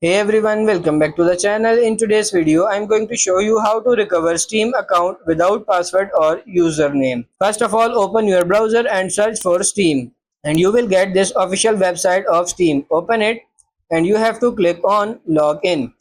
Hey everyone, welcome back to the channel. In today's video, I'm going to show you how to recover Steam account without password or username. First of all, open your browser and search for Steam. And you will get this official website of Steam. Open it and you have to click on Login.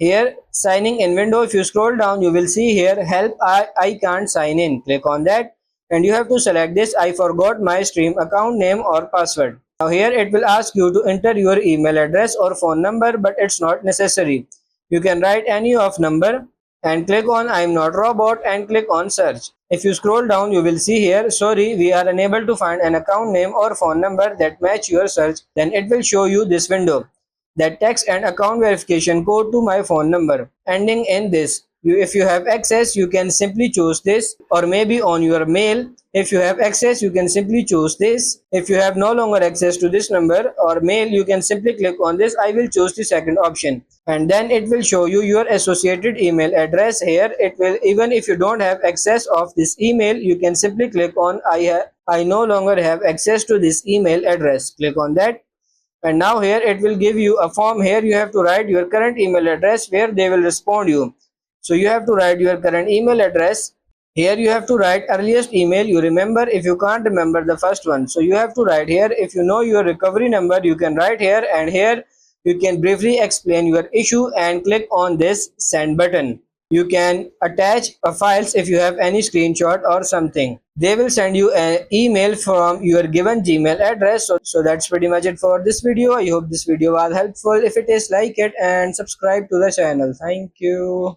Here, signing in window, if you scroll down, you will see here, help, I can't sign in. Click on that and you have to select this, I forgot my Steam account name or password. Now here it will ask you to enter your email address or phone number, but it's not necessary. You can write any of number and click on I'm not robot and click on search. If you scroll down, you will see here, sorry, we are unable to find an account name or phone number that match your search. Then it will show you this window, that text and account verification code to my phone number ending in this. If you have access, you can simply choose this, or maybe on your mail. If you have access, you can simply choose this. If you have no longer access to this number or mail, you can simply click on this, I will choose the second option, and then it will show you your associated email address. Here it will, even if you don't have access of this email, you can simply click on I no longer have access to this email address. Click on that and now here it will give you a form. Here you have to write your current email address where they will respond you. So you have to write your current email address. Here you have to write earliest email you remember if you can't remember the first one. So you have to write here. If you know your recovery number, you can write here, and here you can briefly explain your issue and click on this send button. You can attach files if you have any screenshot or something. They will send you an email from your given Gmail address. So that's pretty much it for this video. I hope this video was helpful. If it is, like it and subscribe to the channel. Thank you.